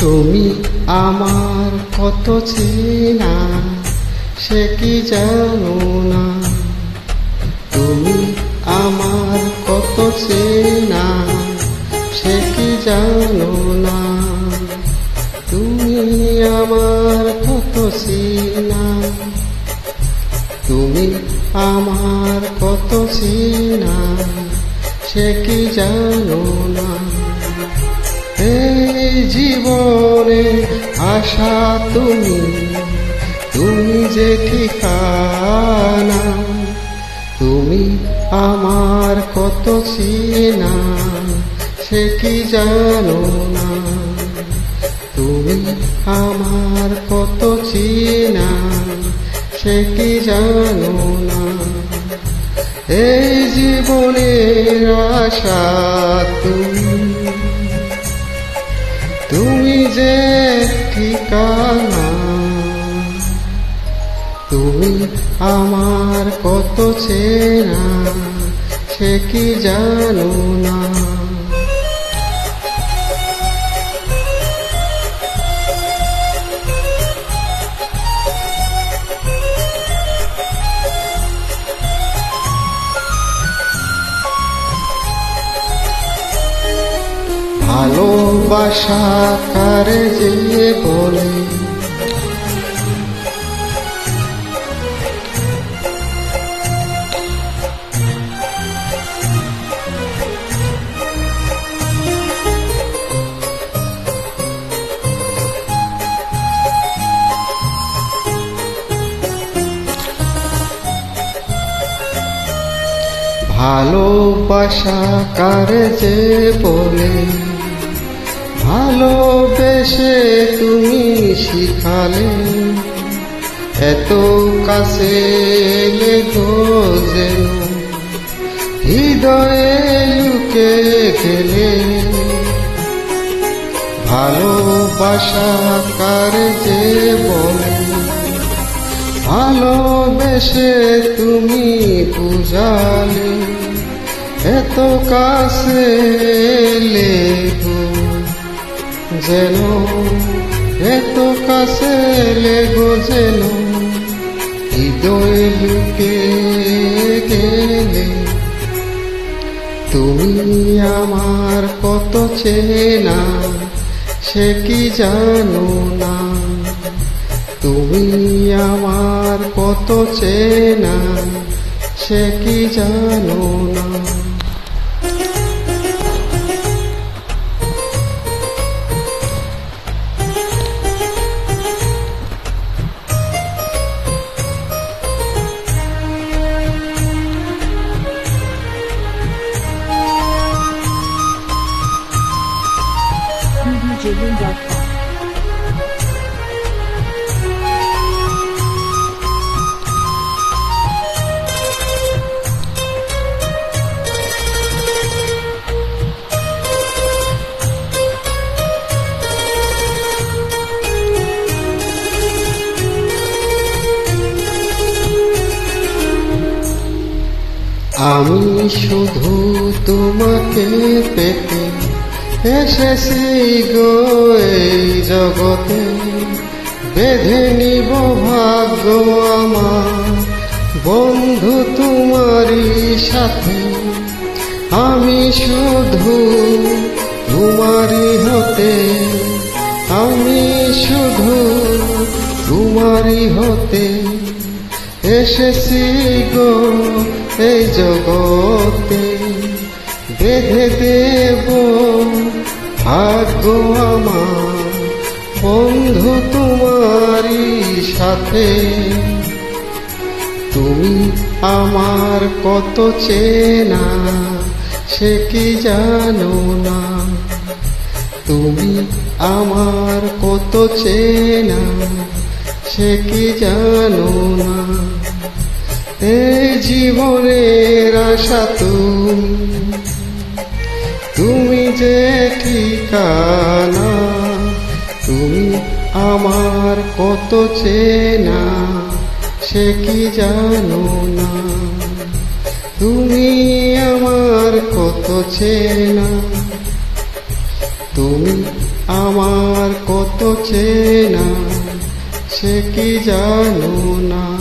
তুমি আমার কত চেনা সে কি জানো না। তুমি আমার কত চেনা সে কি জানো না। তুমি আমার কত চেনা, তুমি আমার কত চেনা সে কি জানো না। এই জীবনে আশা তুমি, তুমি যে ঠিকানা। তুমি আমার কত চেনা সে কি জানো না। তুমি আমার কত চেনা সে কি জানো না। এই জীবনের আশা তুমি, তুমি যে ঠিকানা। তুমি আমার কত চেনা সে কি জানো না। ভালোবাসা কারে যে বলে, ভালোবাসা কারে যে বলে। ভালোবেসে তুমি শিখালে, এত কাছে লেগো যেন হৃদয়ে লুকে গেলে। ভালোবাসা কারে যে বলে, ভালোবেসে তুমি বুঝালে, এত কাছে লেগো যেন, এত কাছে লেগো যেন হৃদয়ে লুকে গেলে। তুমি আমার কত চেনা সে কি জানো না। তুমি আমার কত চেনা সে কি জানো না। আমি শুধু তোমাকে পেতে এসেছি গো এই জগতে। বেঁধে নিব ভাগ্য আমার বন্ধু তোমারই সাথে। আমি শুধু তোমারই হতে, আমি শুধু তোমারই হতে এসেছি গো এই জগতে। বেঁধে দেব ভাগ্য আমার বন্ধু তোমারই সাথে। তুমি আমার কত চেনা সে কি জানো না। তুমি আমার কত চেনা সে কি জানো না। এই জীবনের আশা তুমি, তুমি যে ঠিকানা। তুমি আমার কত চেনা সে কি জানো না। তুমি আমার কত চেনা তুমি আমার কত চেনা সে কি জানো না।